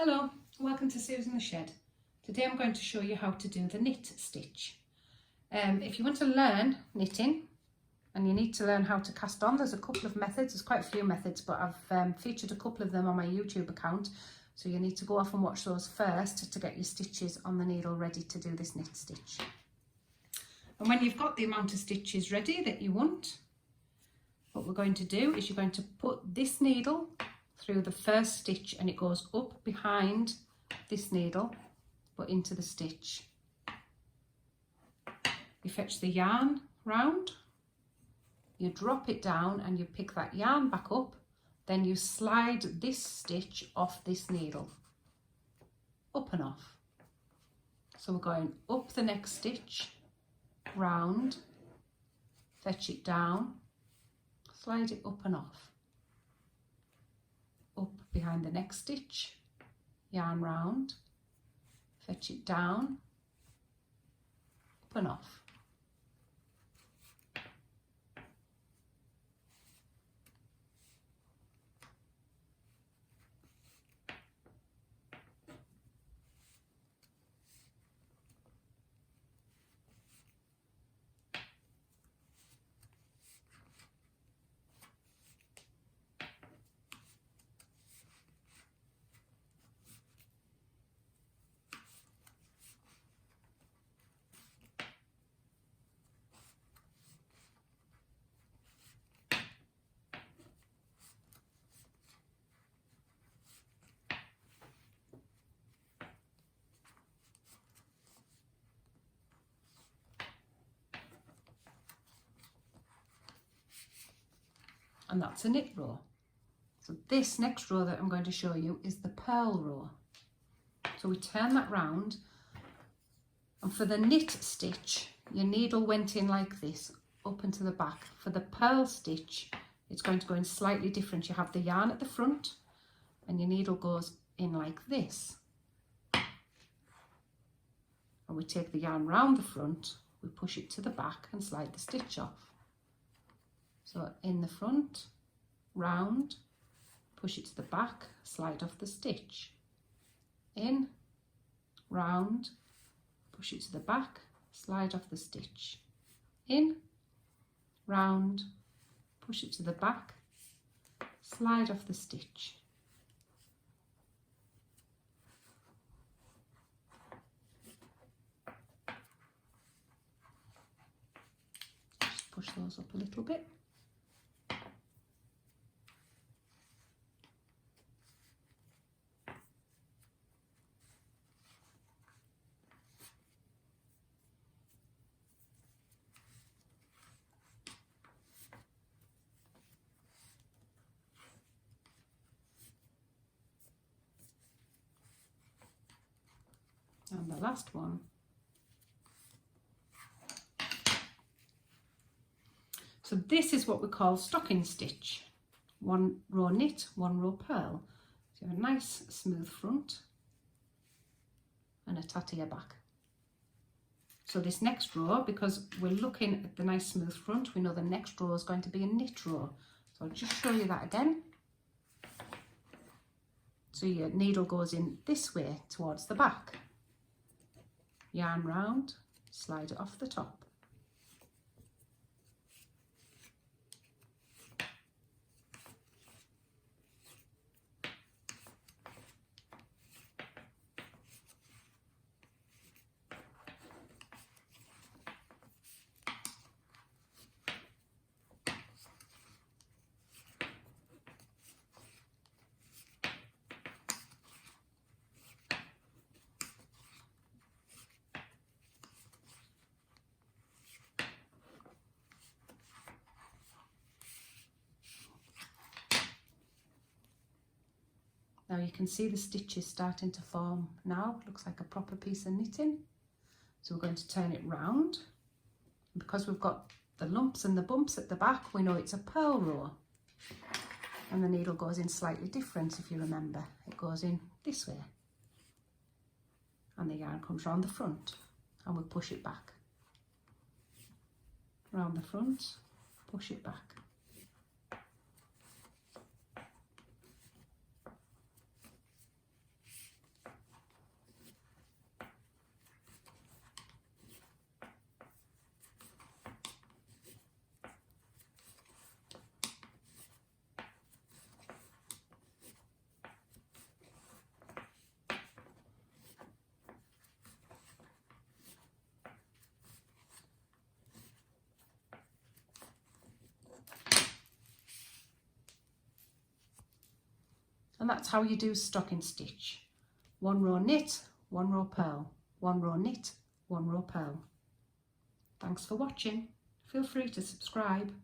Hello, welcome to Susan the Shed. Today I'm going to show you how to do the knit stitch. If you want to learn knitting and you need to learn how to cast on, there's a couple of methods. There's quite a few methods, but I've featured a couple of them on my YouTube account. So you need to go off and watch those first to get your stitches on the needle ready to do this knit stitch. And when you've got the amount of stitches ready that you want, what we're going to do is you're going to put this needle through the first stitch and it goes up behind this needle but into the stitch. You fetch the yarn round, you drop it down and you pick that yarn back up, then you slide this stitch off this needle, up and off. So we're going up the next stitch, round, fetch it down, slide it up and off. Up behind the next stitch, yarn round, fetch it down, up and off. And that's a knit row. So this next row that I'm going to show you is the purl row. So we turn that round, and for the knit stitch your needle went in like this up into the back. For the purl stitch it's going to go in slightly different. You have the yarn at the front and your needle goes in like this, and we take the yarn round the front, we push it to the back and slide the stitch off. So in the front, round, push it to the back, slide off the stitch. In, round, push it to the back, slide off the stitch. In, round, push it to the back, slide off the stitch. Just push those up a little bit. And the last one. So this is what we call stocking stitch. One row knit, one row purl. So you have a nice smooth front and a tattier back. So this next row, because we're looking at the nice smooth front, we know the next row is going to be a knit row. So I'll just show you that again. So your needle goes in this way towards the back. Yarn round, slide it off the top. Now you can see the stitches starting to form now. Looks like a proper piece of knitting. So we're going to turn it round. And because we've got the lumps and the bumps at the back, we know it's a purl row. And the needle goes in slightly different, if you remember. It goes in this way. And the yarn comes round the front and we push it back. Round the front, push it back. and that's how you do stocking stitch. 1 row knit, 1 row purl, 1 row knit, 1 row purl. Thanks for watching. Feel free to subscribe.